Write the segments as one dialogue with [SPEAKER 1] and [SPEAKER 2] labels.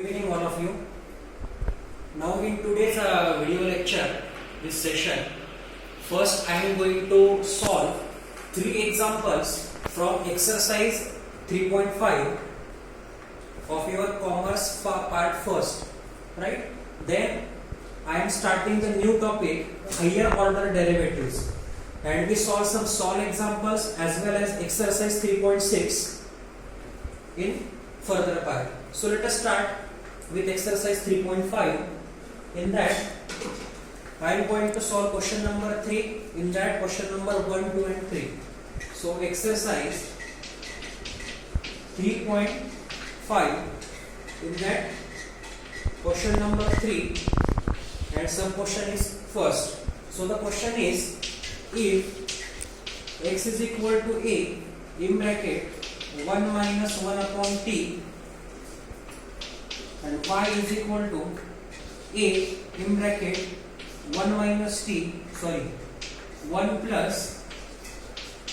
[SPEAKER 1] Good evening all of you. Now in today's video lecture, this session, first I am going to solve 3 examples from exercise 3.5 of your commerce part first, right? Then I am starting the new topic, higher order derivatives, and we solve some solve examples as well as exercise 3.6 in further part. So let us start with exercise 3.5. In that I am going to solve question number 3. In that question number 1, 2 and 3. So exercise 3.5, in that question number 3 and some question is first. So the question is, if x is equal to a in bracket 1 minus 1 upon t and y is equal to a in bracket 1 minus t, 1 plus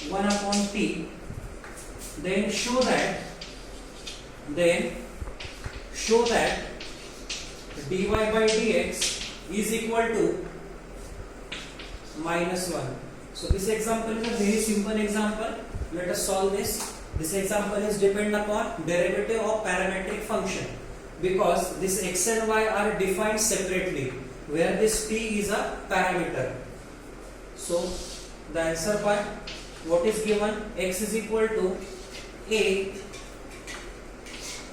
[SPEAKER 1] 1 upon t, then show that dy by dx is equal to minus 1. So this example is a very simple example. Let us solve this. This example is depend upon derivative of parametric function, because this x and y are defined separately, where this t is a parameter. So the answer part, what is given, x is equal to a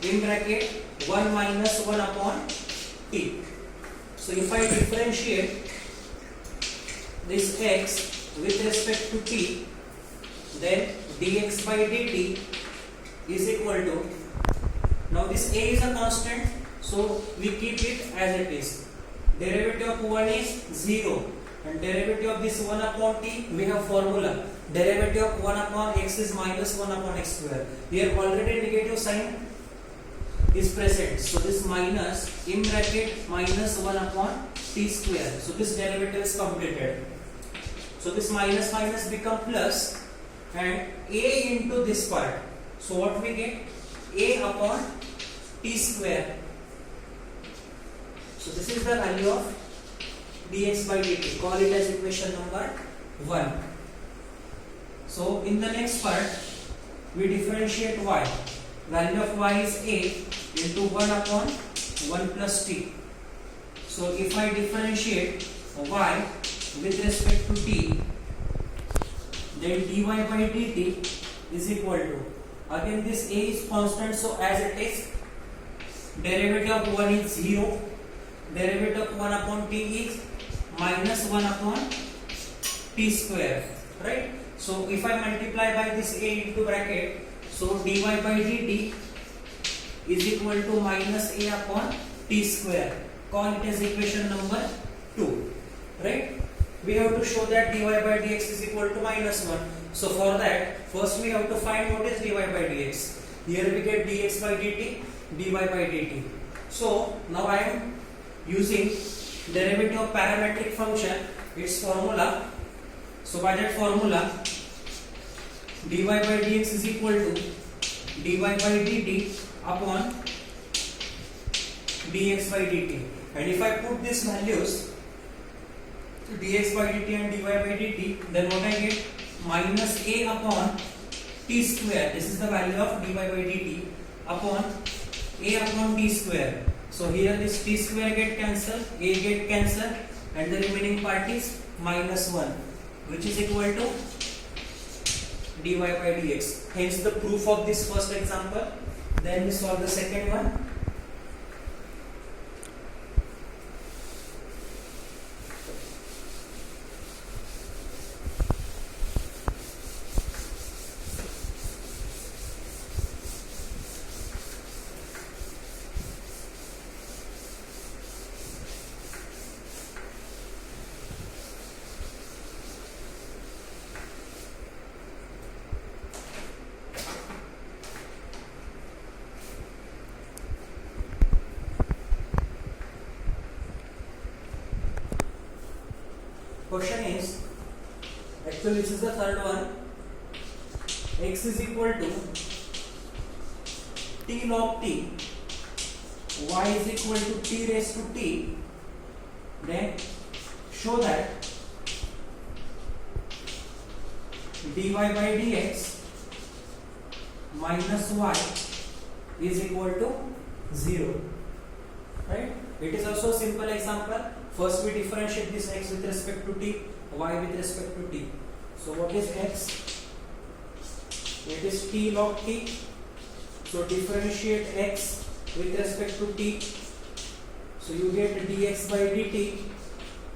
[SPEAKER 1] in bracket 1 minus 1 upon t. So if I differentiate this x with respect to t, then dx by dt is equal to, now this a is a constant, so we keep it as it is. Derivative of 1 is 0 and derivative of this 1 upon t, we have formula. Derivative of 1 upon x is minus 1 upon x square. Here already negative sign is present, so this minus in bracket minus 1 upon t square. So this derivative is completed. So this minus minus become plus and a into this part. So what we get? A upon t square. So this is the value of dx by dt. Call it as equation number 1. So in the next part, we differentiate y. Value of y is a into 1 upon 1 plus t. So if I differentiate y with respect to t, then dy by dt is equal to, again this a is constant, so as it is, derivative of 1 is 0, derivative of 1 upon t is minus 1 upon t square, right? So if I multiply by this a into bracket, so dy by dt is equal to minus a upon t square. Call it as equation number 2, right? We have to show that dy by dx is equal to minus 1. So for that, first we have to find what is dy by dx. Here we get dx by dt, dy by dt. So now I am using derivative of parametric function, its formula. So by that formula, dy by dx is equal to dy by dt upon dx by dt. And if I put these values, dx by dt and dy by dt, then what I get? Minus a upon t square. This is the value of dy by dt upon a upon t square. So here this t square get cancelled, a get cancelled, and the remaining part is minus 1, which is equal to dy by dx. Hence the proof of this first example. Then we solve the second one. Question is, actually this is the third one. X is equal to t log t y is equal to t raised to t, then show that dy by dx minus y is equal to 0, right? It is also a simple example. First we differentiate this x with respect to t, y with respect to t. So what is x? It is t log t. So differentiate x with respect to t. So you get dx by dt.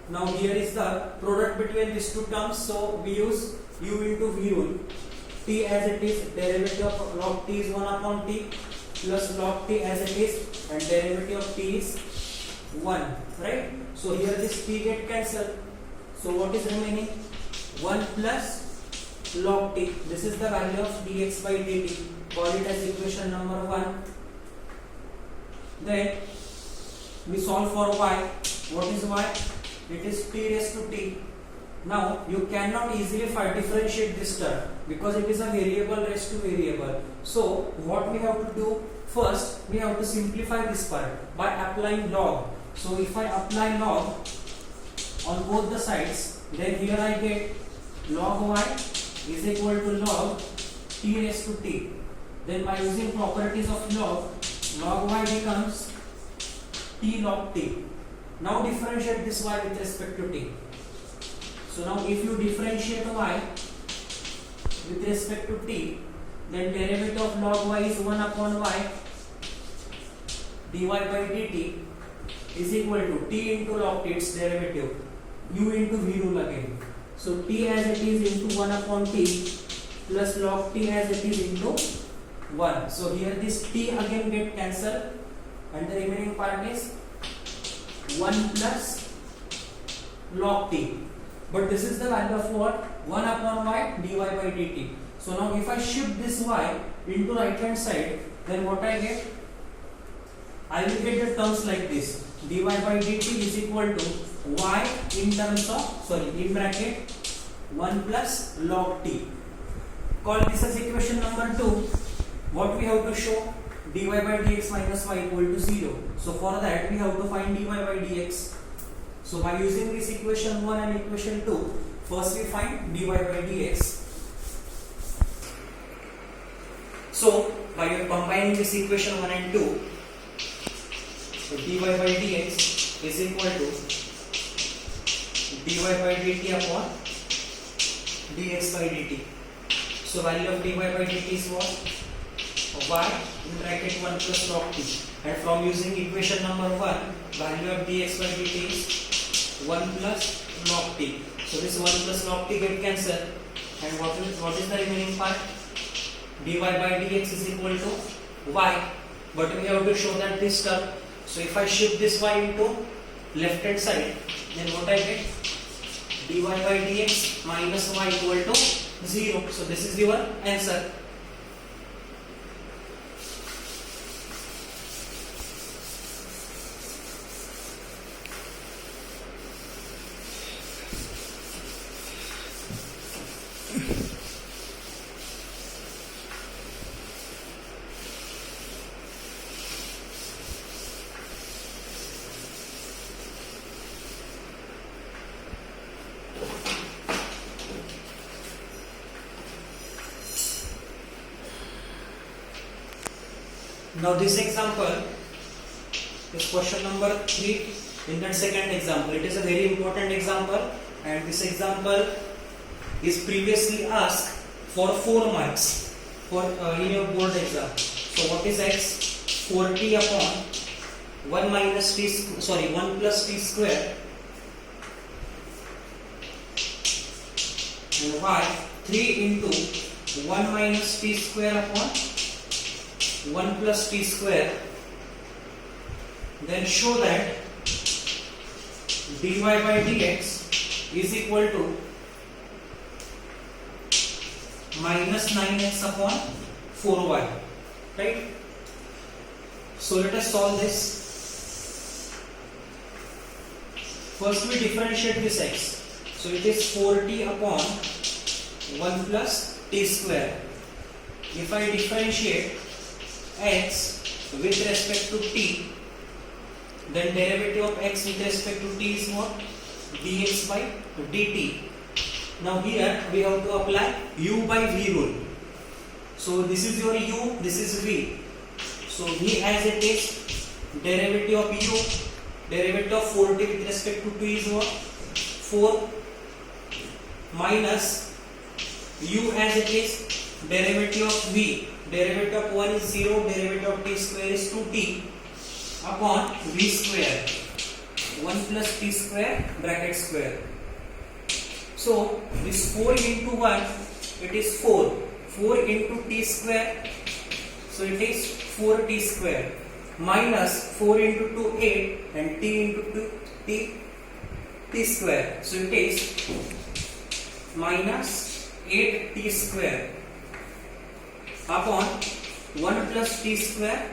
[SPEAKER 1] Now here is the product between these two terms. So we use u into v rule. T as it is, derivative of log t is 1 upon t, plus log t as it is, and derivative of t is 1, right? So here this t get cancelled. So what is remaining? 1 plus log t. This is the value of dx by dt. Call it as equation number 1. Then we solve for y. What is y? It is t raised to t. Now you cannot easily differentiate this term because it is a variable raised to variable. So what we have to do? First we have to simplify this part by applying log. So if I apply log on both the sides, then here I get log y is equal to log t raised to t. Then by using properties of log y becomes t log t. Now differentiate this y with respect to t. So now if you differentiate y with respect to t, then derivative of log y is 1 upon y dy by dt is equal to t into log t, its derivative, u into v rule again. So t as it is into 1 upon t plus log t as it is into 1. So here this t again get cancelled and the remaining part is 1 plus log t. But this is the value of what? 1 upon y dy by dt. So now if I shift this y into right hand side, then what I get? I will get the terms like this. Dy by dt is equal to y in terms of, in bracket 1 plus log t. Call this as equation number 2. What we have to show? Dy by dx minus y equal to 0. So for that we have to find dy by dx. So by using this equation 1 and equation 2, first we find dy by dx. So by combining this equation 1 and 2, so dy by dx is equal to dy by dt upon dx by dt. So value of dy by dt is what? Y in bracket 1 plus log t. And from using equation number 1, value of dx by dt is 1 plus log t. So this 1 plus log t get cancelled, and what is the remaining part? Dy by dx is equal to y, but we have to show that this term. So if I shift this y into left hand side, then what I get? Dy by dx minus y equal to 0. So this is your answer. Now this example is question number 3 in that second example. It is a very important example, and this example is previously asked for 4 marks for in your board exam. So what is x? 4t upon 1 minus t, 1 plus t square, and y 3 into 1 minus t square upon 1 plus t square. Then show that dy by dx is equal to minus 9x upon 4y, right? So let us solve this. First we differentiate this x. So it is 4t upon 1 plus t square. If I differentiate x with respect to t, then derivative of x with respect to t is what? Dx by dt. Now here we have to apply u by v rule. So this is your u, this is v. So v as it is, derivative of u, derivative of 4t with respect to t is what? 4 minus u as it is, derivative of v, derivative of 1 is 0, derivative of t square is 2t upon v square, 1 plus t square bracket square. So this 4 into 1, it is 4 into t square, so it is 4t square, minus 4 into 2 8 and t into 2 t square, so it is minus 8t square upon 1 plus t square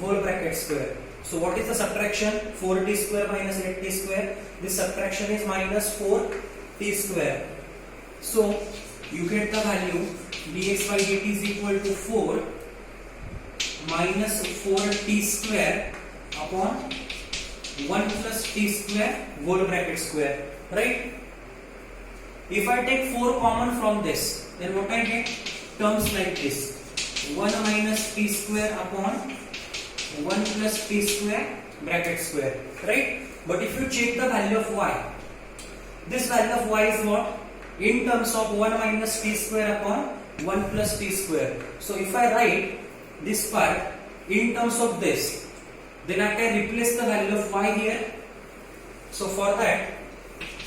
[SPEAKER 1] whole bracket square. So what is the subtraction? 4t square minus 8t square. This subtraction is minus 4t square. So you get the value dx by dt is equal to 4 minus 4t square upon 1 plus t square whole bracket square, right? If I take 4 common from this, then what I get? Terms like this, 1 minus t square upon 1 plus t square bracket square, right? But if you check the value of y, this value of y is what? In terms of 1 minus t square upon 1 plus t square. So if I write this part in terms of this, then I can replace the value of y here. So for that,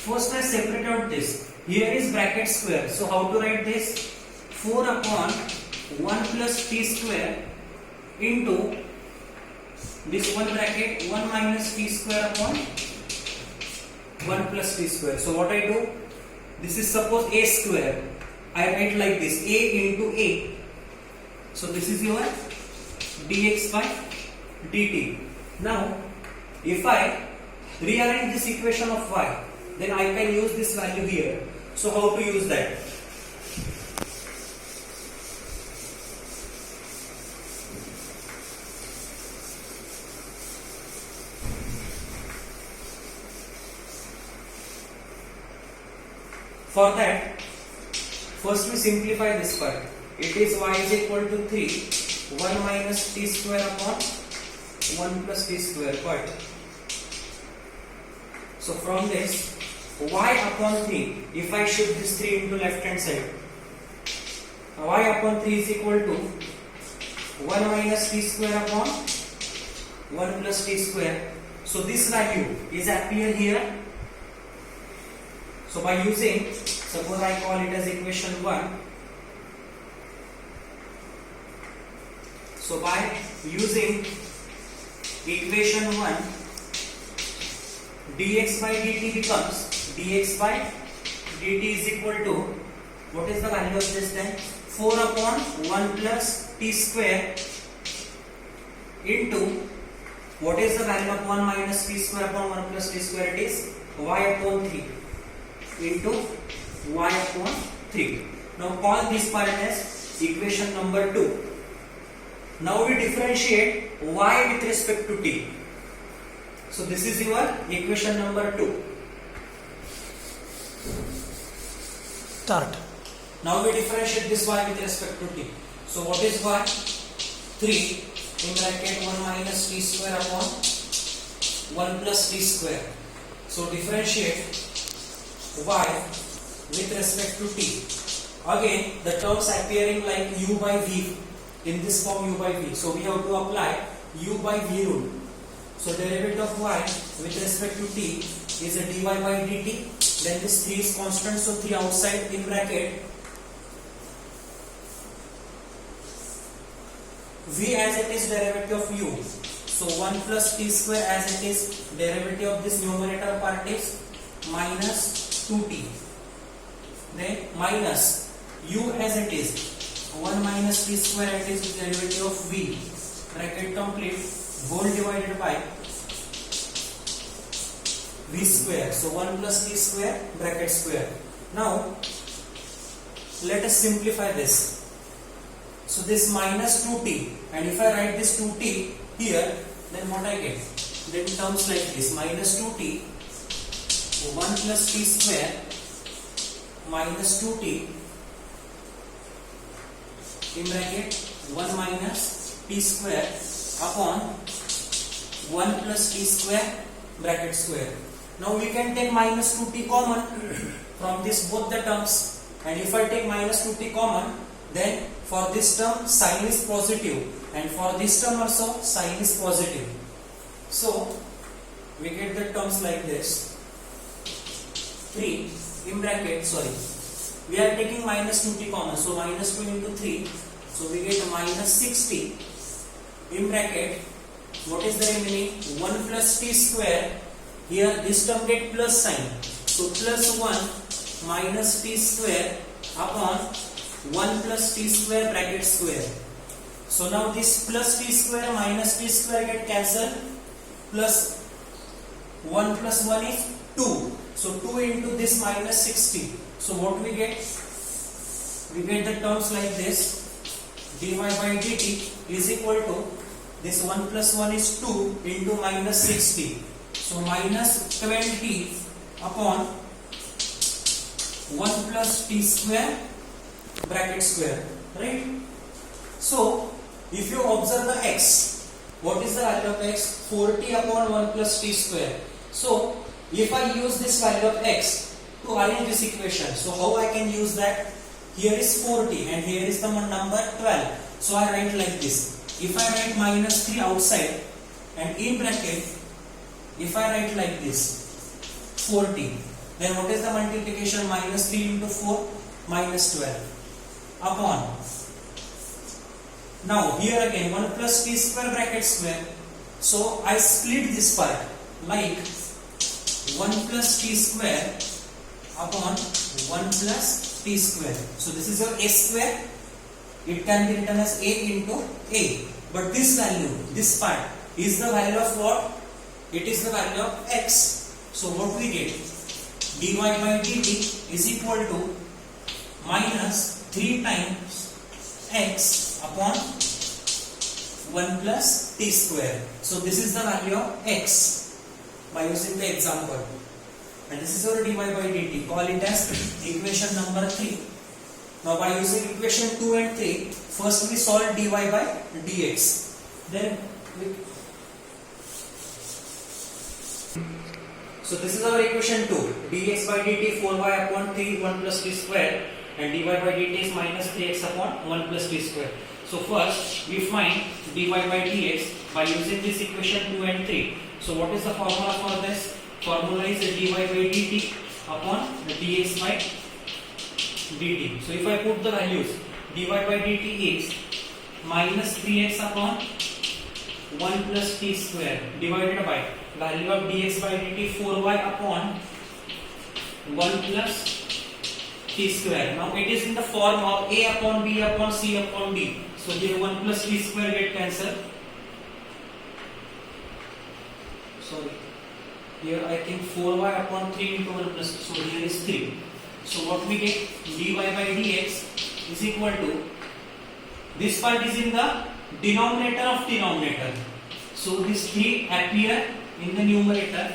[SPEAKER 1] first I separate out this. Here is bracket square. So how to write this? 4 upon 1 plus t square into this one bracket 1 minus t square upon 1 plus t square. So what I do? This is suppose a square. I write like this, a into a. So this is your dx by dt. Now if I rearrange this equation of y, then I can use this value here. So how to use that? For that, first we simplify this part. It is y is equal to 3, 1 minus t square upon 1 plus t square part. So from this, y upon 3, if I shift this 3 into left hand side, y upon 3 is equal to 1 minus t square upon 1 plus t square. So this value is appear here. So by using, suppose I call it as equation 1. So by using equation 1, dx by dt becomes, dx by dt is equal to, what is the value of this then? 4 upon 1 plus t square into, what is the value of 1 minus t square upon 1 plus t square? It is y upon 3 into y upon 3. Now call this part as equation number 2. Now we differentiate y with respect to t. So this is your equation number 2. Start. Now we differentiate this y with respect to t. So what is y? 3 in bracket 1 minus t square upon 1 plus t square. So differentiate y with respect to t. Again the terms appearing like u by v, in this form u by v. So we have to apply u by v rule. So derivative of y with respect to t is a dy by dt. Then this 3 is constant, so 3 outside in bracket. V as it is derivative of u. So 1 plus t square as it is derivative of this numerator part is minus 2t. Then minus u as it is 1 minus t square as it is derivative of v. Bracket complete, whole divided by v square. So 1 plus t square bracket square. Now let us simplify this. So this minus 2t, and if I write this 2t here, then what I get? then terms like this minus 2t 1 plus t square minus 2t in bracket 1 minus t square upon 1 plus t square bracket square. Now we can take minus 2t common from this both the terms, and if I take minus 2t common, then for this term sign is positive and for this term also sign is positive. So we get the terms like this 3 in bracket, we are taking minus 2t common, so minus 2 into 3, so we get minus 6t in bracket. What is the remaining? 1 plus t square. Here this term get plus sign, so plus 1 minus t square upon 1 plus t square bracket square. So now this plus t square minus t square get cancelled, plus 1 plus 1 is 2. So 2 into this minus 60. So what we get? We get the terms like this. dy by dt is equal to this 1 plus 1 is 2 into minus 60. So minus 20 upon 1 plus t square bracket square, right? So if you observe the x, what is the value of x? 40 upon 1 plus t square. So if I use this value of x to arrange this equation, so how I can use that? Here is 40 and here is the number 12. So I write like this. If I write minus 3 outside and in bracket, if I write like this 40, then what is the multiplication? Minus 3 into 4 minus 12 upon. Now here again 1 plus t square bracket square. So I split this part like 1 plus t square upon 1 plus t square. So this is your a square. It can be written as a into a. But this value, this part is the value of what? It is the value of x. So what we get? dy by dt is equal to minus 3 times x upon 1 plus t square. So this is the value of x by using the example. And this is your dy by dt. Call it as equation number 3. Now by using equation 2 and 3, first we solve dy by dx. Then so this is our equation 2. dx by dt 4y upon 3 1 plus t square, and dy by dt is minus 3x upon 1 plus t square. So first we find dy by dx by using this equation 2 and 3. So what is the formula for this? Formula is dy by dt upon dx by dt. So if I put the values, dy by dt is minus 3x upon 1 plus t square divided by value of dx by dt 4y upon 1 plus t square. Now it is in the form of a upon b upon c upon d. So here 1 plus t square get cancelled. Sorry. Here I think 4y upon 3 into 1 plus, so here is 3. So what we get? dy by dx is equal to, this part is in the denominator of denominator. So this 3 appear in the numerator.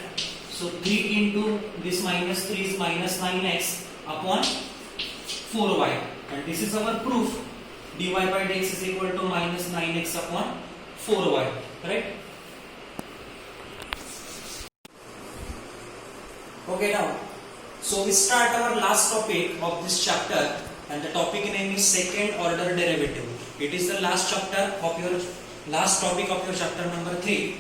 [SPEAKER 1] So 3 into this minus 3 is minus 9x upon 4y. And this is our proof. dy by dx is equal to minus 9x upon 4y. Right? Okay, now, so we start our last topic of this chapter, and the topic name is second order derivative. It is the last chapter of your last topic of your chapter number 3.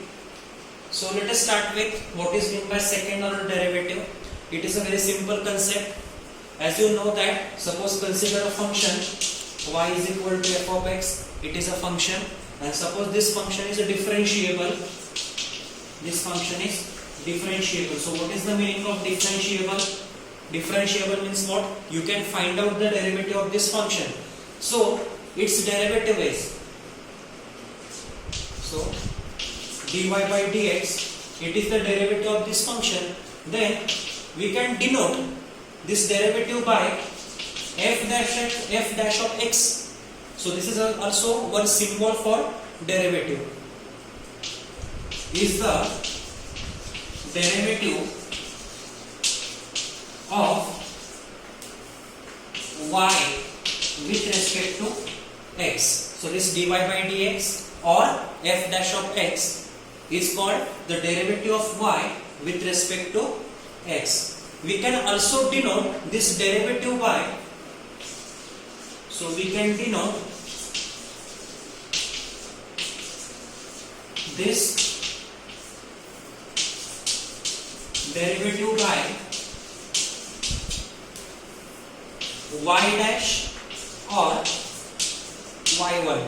[SPEAKER 1] So let us start with what is meant by second order derivative. It is a very simple concept. As you know that, suppose consider a function y is equal to f of x. It is a function, and suppose this function is a differentiable. This function is differentiable. So what is the meaning of differentiable? Differentiable means what? You can find out the derivative of this function. So its derivative is, so dy by dx, it is the derivative of this function. Then we can denote this derivative by f dash of x. So this is also one symbol for derivative. Is the derivative of y with respect to x. So this dy by dx or f dash of x is called the derivative of y with respect to x. We can also denote this derivative by, so we can denote this derivative by y dash or y1.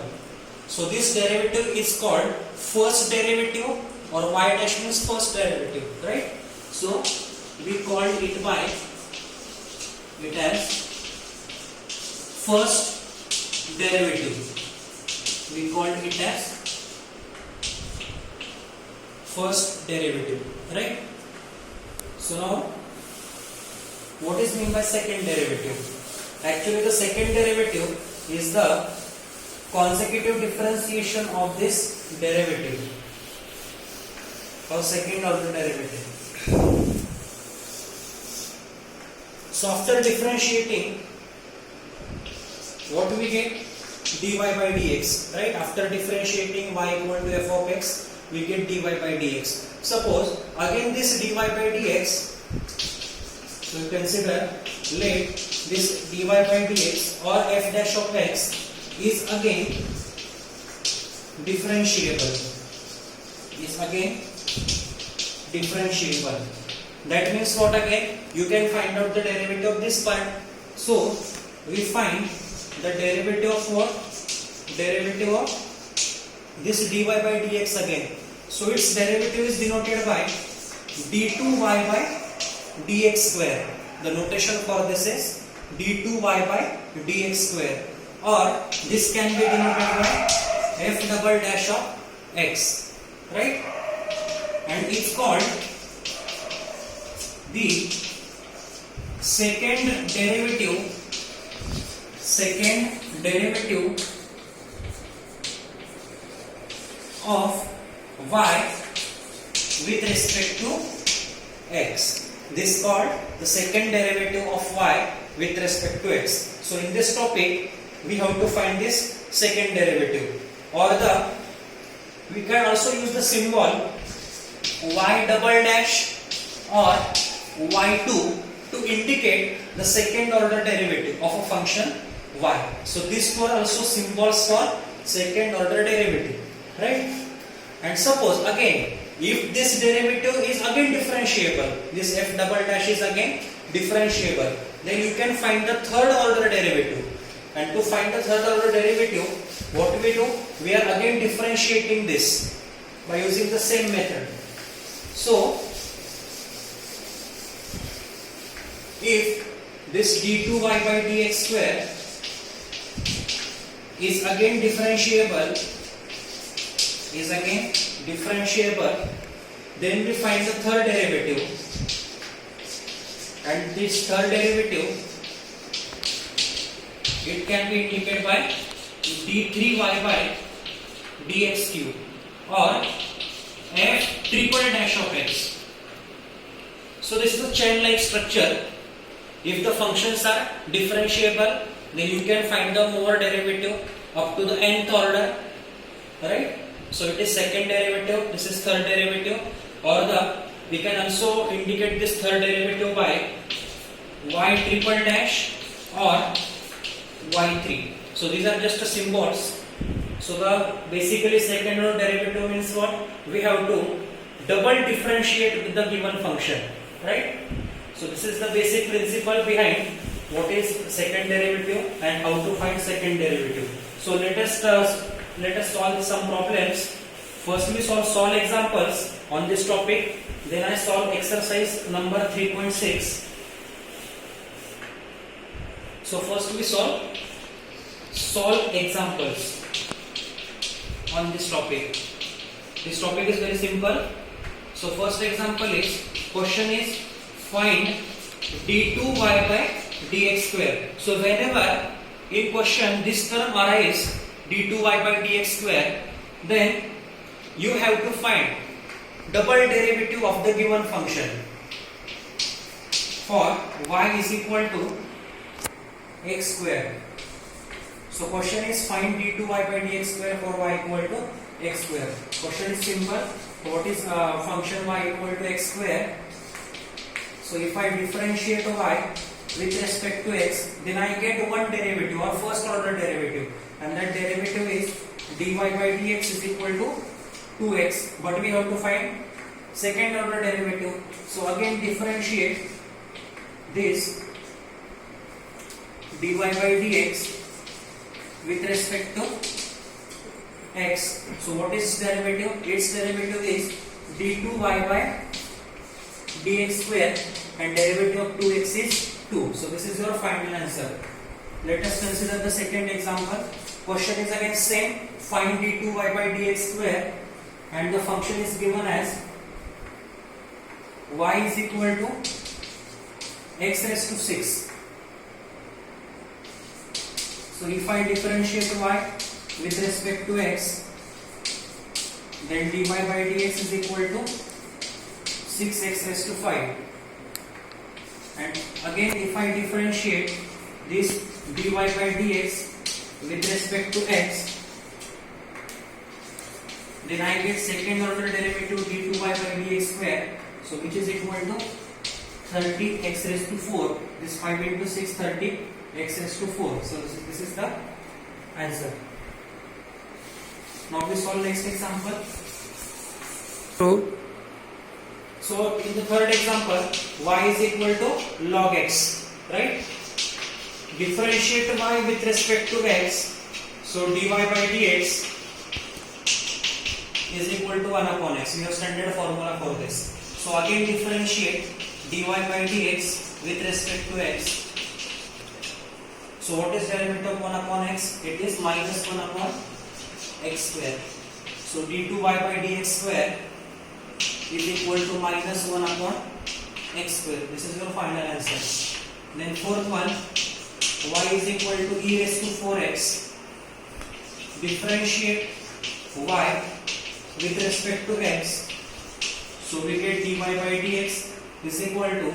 [SPEAKER 1] So this derivative is called first derivative, or y dash means first derivative, right? So we call it by it as first derivative. We call it as first derivative, right? So now, what is meant by second derivative? Actually, the second derivative is the consecutive differentiation of this derivative, or second order derivative. So after differentiating, what do we get? Dy by dx, right? After differentiating y equal to f of x, we get dy by dx. Suppose again this dy by dx, so consider let this dy by dx or f dash of x is again differentiable. That means what again? You can find out the derivative of this part. So we find the derivative of what? Derivative of this dy by dx again. So its derivative is denoted by d2y by dx square. The notation for this is d2y by dx square, or this can be denoted by f double dash of x, right? And it's called the second derivative of y with respect to x. This is called the second derivative of y with respect to x. So in this topic, we have to find this second derivative, or we can also use the symbol y double dash or y2 to indicate the second order derivative of a function y. So these two are also symbols for second order derivative, right? And suppose again, if this derivative is again differentiable, this f double dash is again differentiable, then you can find the third order derivative. And to find the third order derivative, what we do? We are again differentiating this by using the same method. So if this d2y by dx square is again differentiable, then we find the third derivative, and this third derivative, it can be indicated by d3y by dx cube or f triple dash of x. So this is a chain-like structure. If the functions are differentiable, then you can find the more derivative up to the nth order, right? So it is second derivative, this is third derivative, or we can also indicate this third derivative by y triple dash or y3. So these are just the symbols. So the basically second order derivative means what? We have to double differentiate with the given function, right? So this is the basic principle behind what is second derivative and how to find second derivative. So let us solve some problems. First we solve examples on this topic. Then I solve exercise number 3.6. So first we solve examples on this topic. This topic is very simple. So first example is, question is find d2y by dx square. So whenever in question this term arises, d2y by dx square, then you have to find double derivative of the given function for y is equal to x square. So question is find d2y by dx square for y equal to x square. Question is simple. What is function y equal to x square? So if I differentiate y with respect to x, then I get one derivative or first order derivative, and that derivative is dy by dx is equal to 2x, but we have to find second order derivative. So again differentiate this dy by dx with respect to x. So what is derivative? Its derivative is d2y by dx square, and derivative of 2x is 2. So this is your final answer. Let us consider the second example. Question is again same. Find d2y by dx square, and the function is given as y is equal to x raised to 6. So if I differentiate y with respect to x, then dy by dx is equal to 6x raised to 5. And again if I differentiate this dy by dx with respect to x, then I get second order derivative d2y by dx square, so which is equal to 30x raised to 4. This 5 into 6, 30x raised to 4. So this is the answer. Now we solve next example. So in the third example, y is equal to log x, right? Differentiate y with respect to x. So dy by dx is equal to 1 upon x. We have standard formula for this. So again differentiate dy by dx with respect to x. So what is derivative of 1 upon x? It is minus 1 upon x square. So d2y by dx square is equal to minus 1 upon x square. This is your final answer. Then fourth one, y is equal to e raised to 4x. Differentiate y with respect to x. So we get dy by dx is equal to,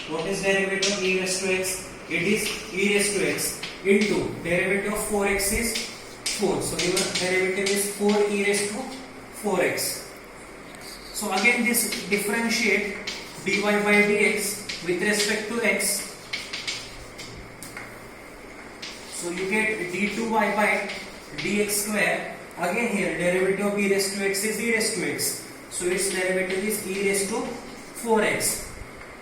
[SPEAKER 1] what is derivative of e raised to x? It is e raised to x into derivative of 4x is 4. So your derivative is 4 e raised to 4x. So again this differentiate dy by dx with respect to x. So you get d2y by dx square. Again here derivative of e raised to x is e raised to x. So its derivative is e raised to 4x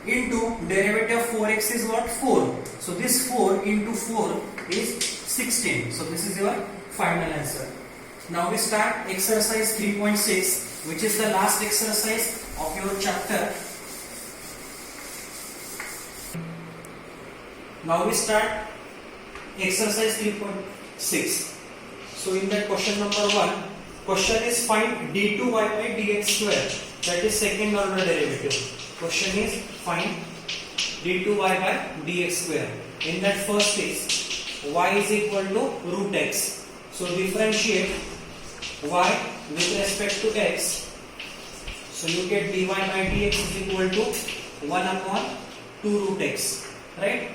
[SPEAKER 1] into derivative of 4x is what? 4. So this 4 into 4 is 16. So this is your final answer. Now we start exercise 3.6, which is the last exercise of your chapter. Now we start exercise 3.6. So in that question number 1, question is find d2y by dx square, that is second order derivative. Question is find d2y by dx square. In that first is y is equal to root x. So differentiate y with respect to x. So you get dy by dx is equal to 1 upon 2 root x, right?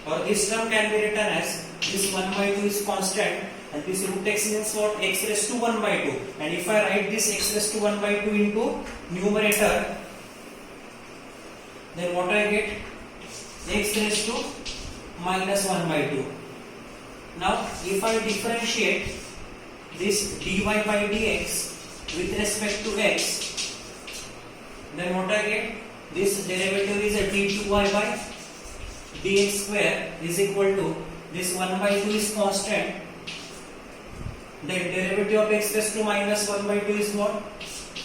[SPEAKER 1] Or this term can be written as this 1 by 2 is constant, and this root x means what? X raised to 1 by 2. And if I write this x raised to 1 by 2 into numerator, then what I get? X raised to minus 1 by 2. Now if I differentiate this dy by dx with respect to x, then what I get? This derivative is a d2y by dx square is equal to this 1 by 2 is constant. Then derivative of x raised to minus 1 by 2 is what?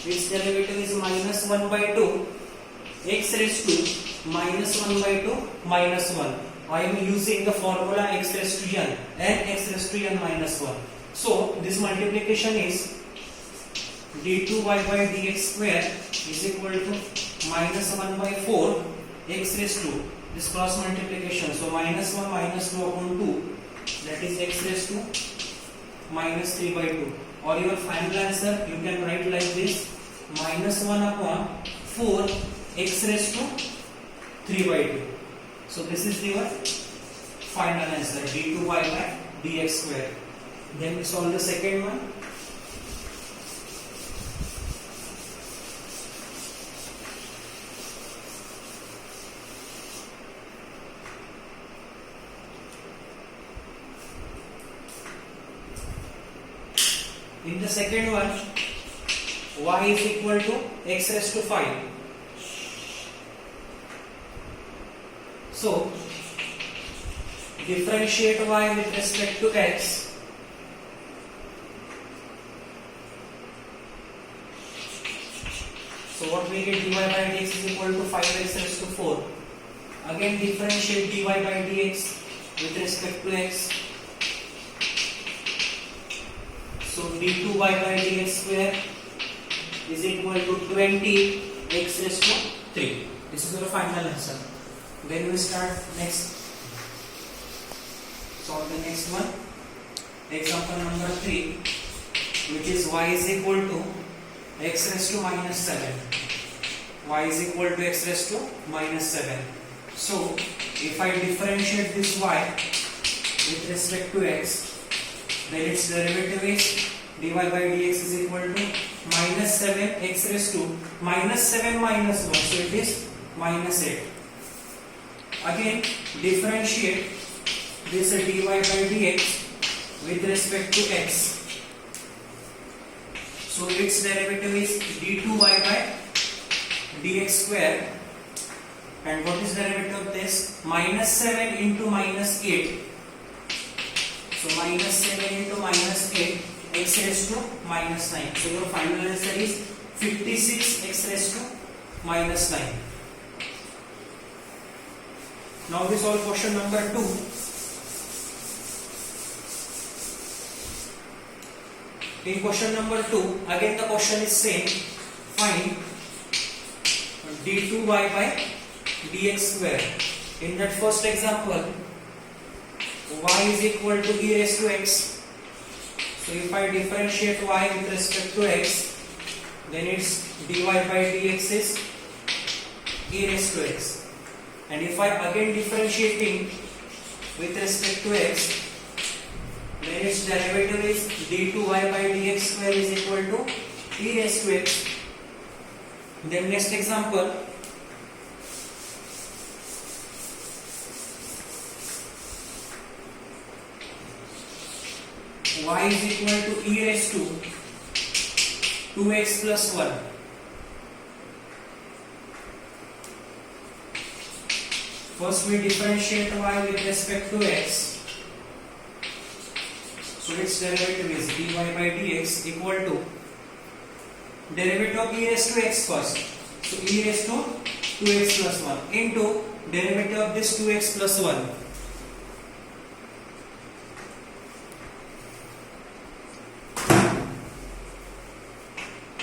[SPEAKER 1] Its derivative is minus 1 by 2 x raised to minus 1 by 2 minus 1. I am using the formula x raised to n and x raised to n minus 1. So this multiplication is d2y by dx square is equal to minus 1 by 4 x raised to this cross multiplication. So minus 1 minus 2 upon 2, that is x raised to minus 3 by 2. Or your final answer you can write like this, minus 1 upon 4 x raised to 3 by 2. So this is your final answer, d2y by dx square. Then we solve the second one. In the second one, y is equal to x raised to 5. So, differentiate y with respect to x. So what we get, dy by dx is equal to 5x raised to 4. Again differentiate dy by dx with respect to x. So d2y by dx square is equal to 20 x raised to 3. This is our final answer. Then we start next. Solve the next one. Example number 3, which is y is equal to x raised to minus 7. Y is equal to x raised to minus 7. So if I differentiate this y with respect to x, then its derivative is dy by dx is equal to minus 7 x raised to minus 7 minus 1, so it is minus 8. Again differentiate this dy by dx with respect to x, so its derivative is d2y by dx square. And what is the derivative of this? Minus 7 into minus 8. So minus 7 into minus 8 x raised to minus 9. So your final answer is 56 x raised to minus 9. Now we solve question number 2. In question number 2, again the question is same. Find d2y by dx square. In that first example, y is equal to e raised to x. So if I differentiate y with respect to x, then its dy by dx is e raised to x. And if I again differentiating with respect to x, then its derivative is d2y by dx square is equal to e raised to x. Then next example, y is equal to e raised to 2x plus 1. First we differentiate y with respect to x. So its derivative is dy by dx equal to derivative of e raised to x first. So e raised to 2x plus 1 into derivative of this 2x plus 1.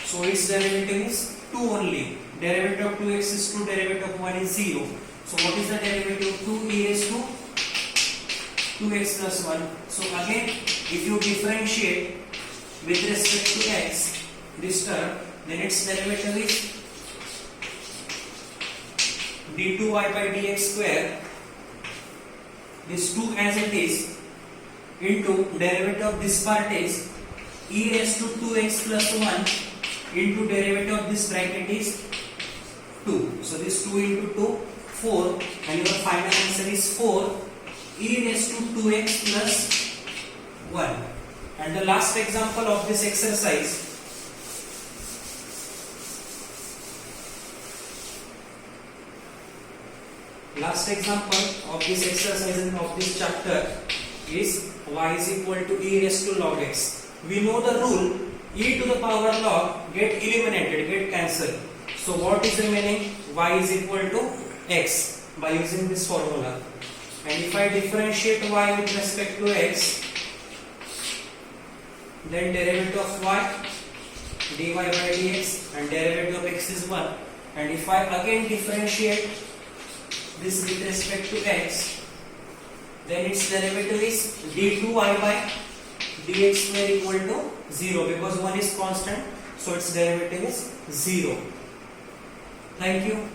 [SPEAKER 1] So its derivative is 2 only. Derivative of 2x is 2, derivative of 1 is 0. So what is the derivative of 2? E raised to 2x plus 1. So again, if you differentiate with respect to x, this term, then its derivative is d2y by dx square, this 2 as it is, into derivative of this part is e raised to 2x plus 1 into derivative of this bracket is 2. So this 2 into 2, 4, and your final answer is 4 e raised to 2x plus 1. And the last example of this exercise, and of this chapter is y is equal to e raised to log x. We know the rule, e to the power log get eliminated, get cancelled. So what is remaining? Y is equal to x by using this formula. And if I differentiate y with respect to x, then derivative of y dy by dx and derivative of x is 1. And if I again differentiate this with respect to x, then its derivative is d2y by dx square equal to 0, because 1 is constant. So so its derivative is 0. Thank you.